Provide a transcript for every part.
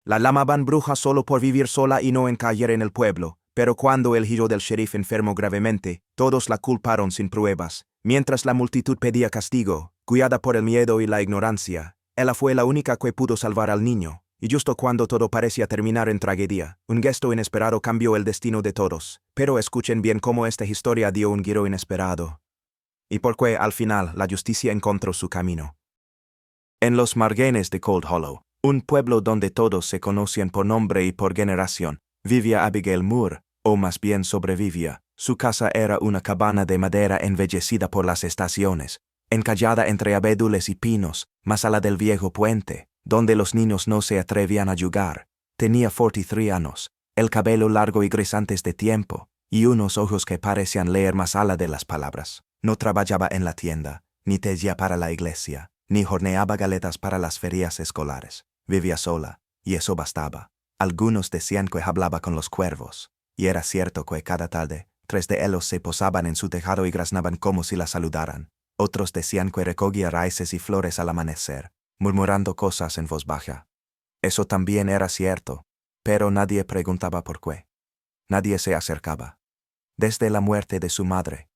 La llamaban bruja solo por vivir sola y no encajar en el pueblo, pero cuando el hijo del sheriff enfermó gravemente, todos la culparon sin pruebas. Mientras la multitud pedía castigo, guiada por el miedo y la ignorancia, ella fue la única que pudo salvar al niño. Y justo cuando todo parecía terminar en tragedia, un gesto inesperado cambió el destino de todos. Pero escuchen bien cómo esta historia dio un giro inesperado. Y por qué al final la justicia encontró su camino. En los márgenes de Cold Hollow, un pueblo donde todos se conocían por nombre y por generación, vivía Abigail Moore, o más bien sobrevivía. Su casa era una cabana de madera embellecida por las estaciones, encallada entre abedules y pinos, más allá del viejo puente, donde los niños no se atrevían a jugar. Tenía 43 años, el cabello largo y gris antes de tiempo, y unos ojos que parecían leer más allá de las palabras. No trabajaba en la tienda, ni tejía para la iglesia, ni horneaba galetas para las ferias escolares. Vivía sola, y eso bastaba. Algunos decían que hablaba con los cuervos, y era cierto que cada tarde, 3 de ellos se posaban en su tejado y graznaban como si la saludaran. Otros decían que recogía raíces y flores al amanecer, murmurando cosas en voz baja. Eso también era cierto, pero nadie preguntaba por qué. Nadie se acercaba. Desde la muerte de su madre,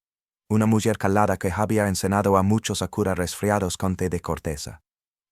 una mujer calada que había enseñado a muchos a curar resfriados con té de corteza,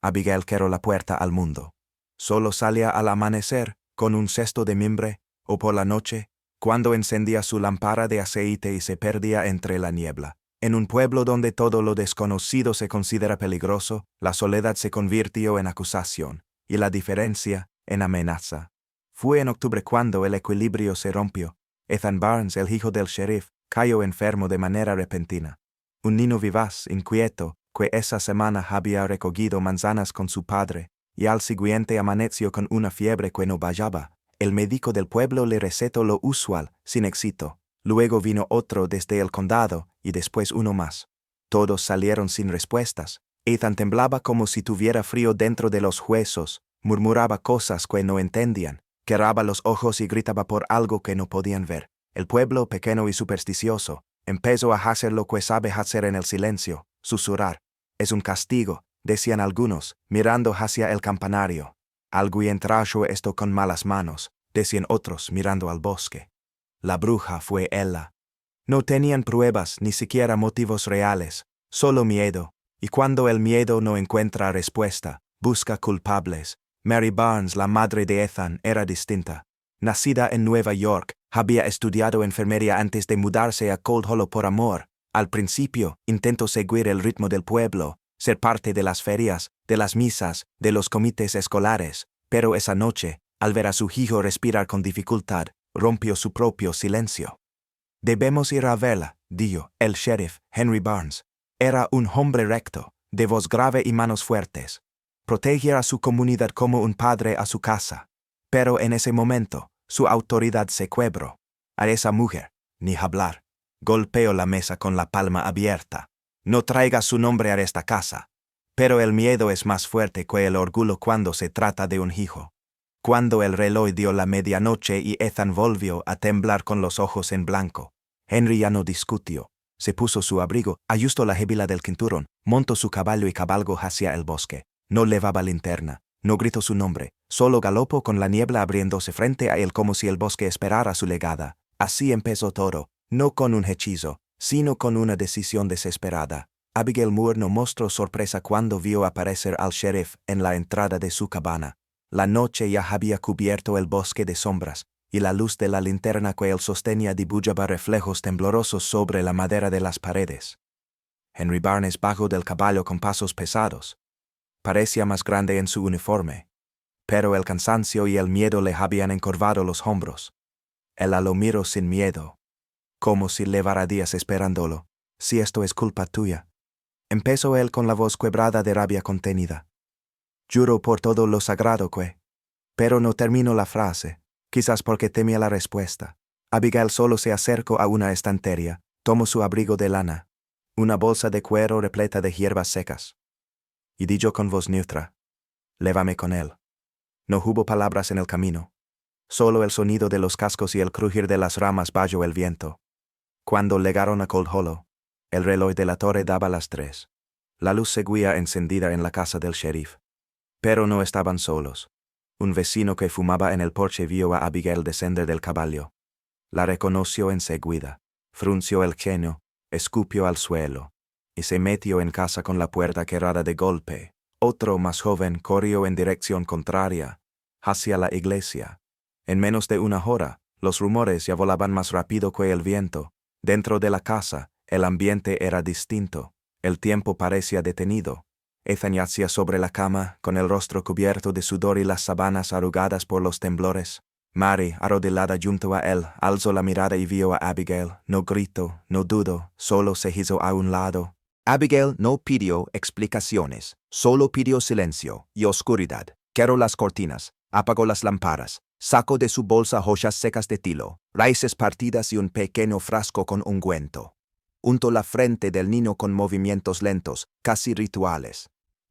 Abigail cerró la puerta al mundo. Solo salía al amanecer, con un cesto de mimbre, o por la noche, cuando encendía su lámpara de aceite y se perdía entre la niebla. En un pueblo donde todo lo desconocido se considera peligroso, la soledad se convirtió en acusación, y la diferencia en amenaza. Fue en octubre cuando el equilibrio se rompió. Ethan Barnes, el hijo del sheriff, cayó enfermo de manera repentina. Un niño vivaz, inquieto, que esa semana había recogido manzanas con su padre, y al siguiente amaneció con una fiebre que no bajaba. El médico del pueblo le recetó lo usual, sin éxito. Luego vino otro desde el condado, y después uno más. Todos salieron sin respuestas. Ethan temblaba como si tuviera frío dentro de los huesos, murmuraba cosas que no entendían, cerraba los ojos y gritaba por algo que no podían ver. El pueblo, pequeño y supersticioso, empezó a hacer lo que sabe hacer en el silencio, susurrar. Es un castigo, decían algunos, mirando hacia el campanario. Alguien trajo esto con malas manos, decían otros, mirando al bosque. La bruja fue ella. No tenían pruebas, ni siquiera motivos reales, solo miedo, y cuando el miedo no encuentra respuesta, busca culpables. Mary Barnes, la madre de Ethan, era distinta. Nacida en Nueva York, había estudiado enfermería antes de mudarse a Cold Hollow por amor. Al principio, intentó seguir el ritmo del pueblo, ser parte de las ferias, de las misas, de los comités escolares, pero esa noche, al ver a su hijo respirar con dificultad, rompió su propio silencio. «Debemos ir a verla», dijo el sheriff, Henry Barnes. Era un hombre recto, de voz grave y manos fuertes. Protegía a su comunidad como un padre a su casa. Pero en ese momento, su autoridad se quebró. A esa mujer, ni hablar. Golpeó la mesa con la palma abierta. «No traiga su nombre a esta casa». Pero el miedo es más fuerte que el orgullo cuando se trata de un hijo. Cuando el reloj dio la medianoche y Ethan volvió a temblar con los ojos en blanco, Henry ya no discutió. Se puso su abrigo, ajustó la hebilla del cinturón, montó su caballo y cabalgó hacia el bosque. No levaba linterna, no gritó su nombre, solo galopó con la niebla abriéndose frente a él como si el bosque esperara su llegada. Así empezó todo, no con un hechizo, sino con una decisión desesperada. Abigail Moore no mostró sorpresa cuando vio aparecer al sheriff en la entrada de su cabana. La noche ya había cubierto el bosque de sombras, y la luz de la linterna que él sostenía dibujaba reflejos temblorosos sobre la madera de las paredes. Henry Barnes bajó del caballo con pasos pesados. Parecía más grande en su uniforme, pero el cansancio y el miedo le habían encorvado los hombros. Él lo miró sin miedo, como si llevara días esperándolo. «Si esto es culpa tuya», empezó él con la voz quebrada de rabia contenida. «Juro por todo lo sagrado que...». Pero no terminó la frase, quizás porque temía la respuesta. Abigail solo se acercó a una estantería, tomó su abrigo de lana, una bolsa de cuero repleta de hierbas secas, y dijo con voz neutra: «Lévame con él». No hubo palabras en el camino, solo el sonido de los cascos y el crujir de las ramas bajo el viento. Cuando llegaron a Cold Hollow, el reloj de la torre daba las 3. La luz seguía encendida en la casa del sheriff. Pero no estaban solos. Un vecino que fumaba en el porche vio a Abigail descender del caballo. La reconoció enseguida, frunció el ceño, escupió al suelo, y se metió en casa con la puerta cerrada de golpe. Otro, más joven, corrió en dirección contraria, hacia la iglesia. En menos de una hora, los rumores ya volaban más rápido que el viento. Dentro de la casa, el ambiente era distinto. El tiempo parecía detenido. Ethan yacía sobre la cama, con el rostro cubierto de sudor y las sábanas arrugadas por los temblores. Mary, arrodillada junto a él, alzó la mirada y vio a Abigail. No gritó, no dudó, solo se hizo a un lado. Abigail no pidió explicaciones, solo pidió silencio y oscuridad. Cerró las cortinas, apagó las lámparas, sacó de su bolsa hojas secas de tilo, raíces partidas y un pequeño frasco con ungüento. Untó la frente del niño con movimientos lentos, casi rituales.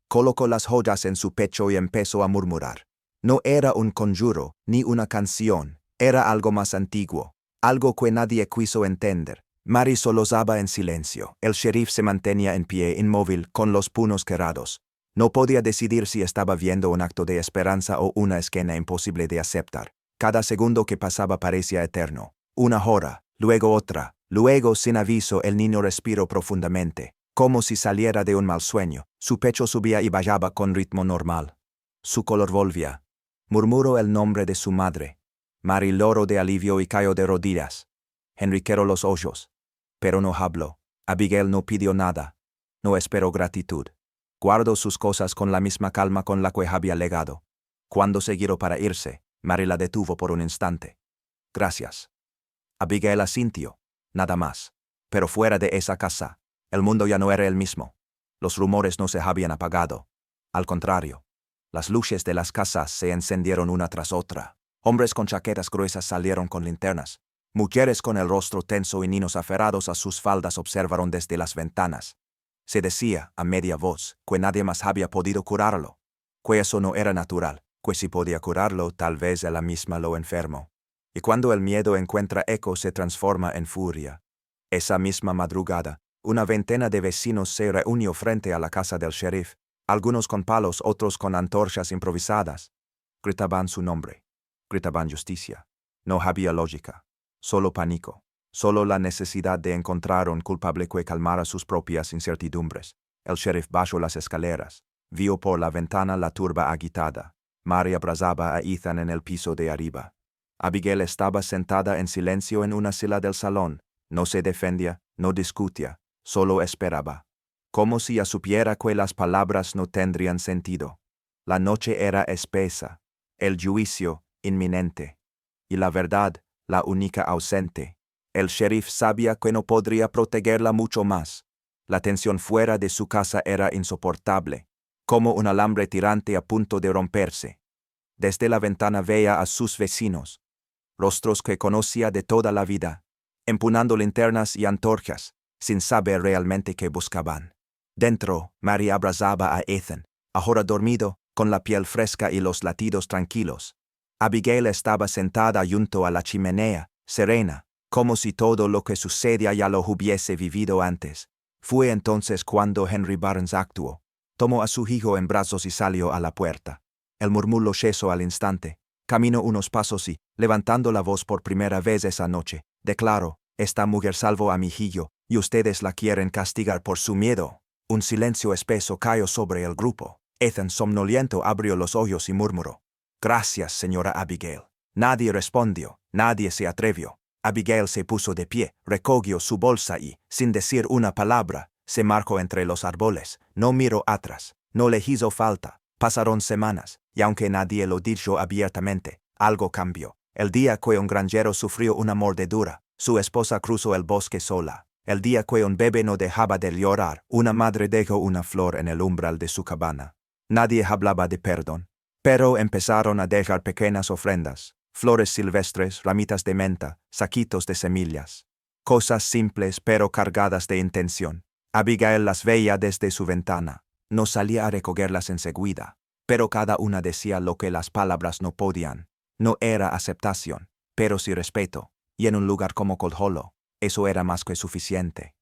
Colocó las joyas en su pecho y empezó a murmurar. No era un conjuro, ni una canción, era algo más antiguo, algo que nadie quiso entender. Mary sollozaba en silencio. El sheriff se mantenía en pie, inmóvil, con los puños cerrados. No podía decidir si estaba viendo un acto de esperanza o una escena imposible de aceptar. Cada segundo que pasaba parecía eterno. Una hora, luego otra, luego sin aviso el niño respiró profundamente, como si saliera de un mal sueño. Su pecho subía y bajaba con ritmo normal. Su color volvía. Murmuró el nombre de su madre. Mary lloró de alivio y cayó de rodillas. Henry cerró los ojos, pero no habló. Abigail no pidió nada. No esperó gratitud. Guardó sus cosas con la misma calma con la que había legado. Cuando se giró para irse, Mary la detuvo por un instante. Gracias. Abigail asintió, nada más. Pero fuera de esa casa, el mundo ya no era el mismo. Los rumores no se habían apagado. Al contrario, las luces de las casas se encendieron una tras otra. Hombres con chaquetas gruesas salieron con linternas. Mujeres con el rostro tenso y niños aferrados a sus faldas observaron desde las ventanas. Se decía, a media voz, que nadie más había podido curarlo, que eso no era natural, que si podía curarlo, tal vez ella misma lo enfermó. Y cuando el miedo encuentra eco se transforma en furia. Esa misma madrugada, una veintena de vecinos se reunió frente a la casa del sheriff, algunos con palos, otros con antorchas improvisadas. Gritaban su nombre. Gritaban justicia. No había lógica. Solo pánico. Solo la necesidad de encontrar un culpable que calmara sus propias incertidumbres. El sheriff bajó las escaleras. Vio por la ventana la turba agitada. Mary abrazaba a Ethan en el piso de arriba. Abigail estaba sentada en silencio en una silla del salón. No se defendía, no discutía, solo esperaba. Como si ya supiera que las palabras no tendrían sentido. La noche era espesa, el juicio inminente. Y la verdad, la única ausente. El sheriff sabía que no podría protegerla mucho más. La tensión fuera de su casa era insoportable, como un alambre tirante a punto de romperse. Desde la ventana veía a sus vecinos, rostros que conocía de toda la vida, empuñando linternas y antorchas, sin saber realmente qué buscaban. Dentro, Mary abrazaba a Ethan, ahora dormido, con la piel fresca y los latidos tranquilos. Abigail estaba sentada junto a la chimenea, serena, como si todo lo que sucedía ya lo hubiese vivido antes. Fue entonces cuando Henry Barnes actuó. Tomó a su hijo en brazos y salió a la puerta. El murmullo cesó al instante. Caminó unos pasos y, levantando la voz por primera vez esa noche, declaró: «Esta mujer salvó a mi hijo, y ustedes la quieren castigar por su miedo». Un silencio espeso cayó sobre el grupo. Ethan, somnoliento, abrió los ojos y murmuró: «Gracias, señora Abigail». Nadie respondió, nadie se atrevió. Abigail se puso de pie, recogió su bolsa y, sin decir una palabra, se marchó entre los árboles. No miró atrás, no le hizo falta. Pasaron semanas, y aunque nadie lo dijo abiertamente, algo cambió. El día que un granjero sufrió una mordedura, su esposa cruzó el bosque sola. El día que un bebé no dejaba de llorar, una madre dejó una flor en el umbral de su cabana. Nadie hablaba de perdón, pero empezaron a dejar pequeñas ofrendas, flores silvestres, ramitas de menta, saquitos de semillas. Cosas simples pero cargadas de intención. Abigail las veía desde su ventana. No salía a recogerlas enseguida, pero cada una decía lo que las palabras no podían. No era aceptación, pero sí respeto, y en un lugar como Cold Hollow, eso era más que suficiente.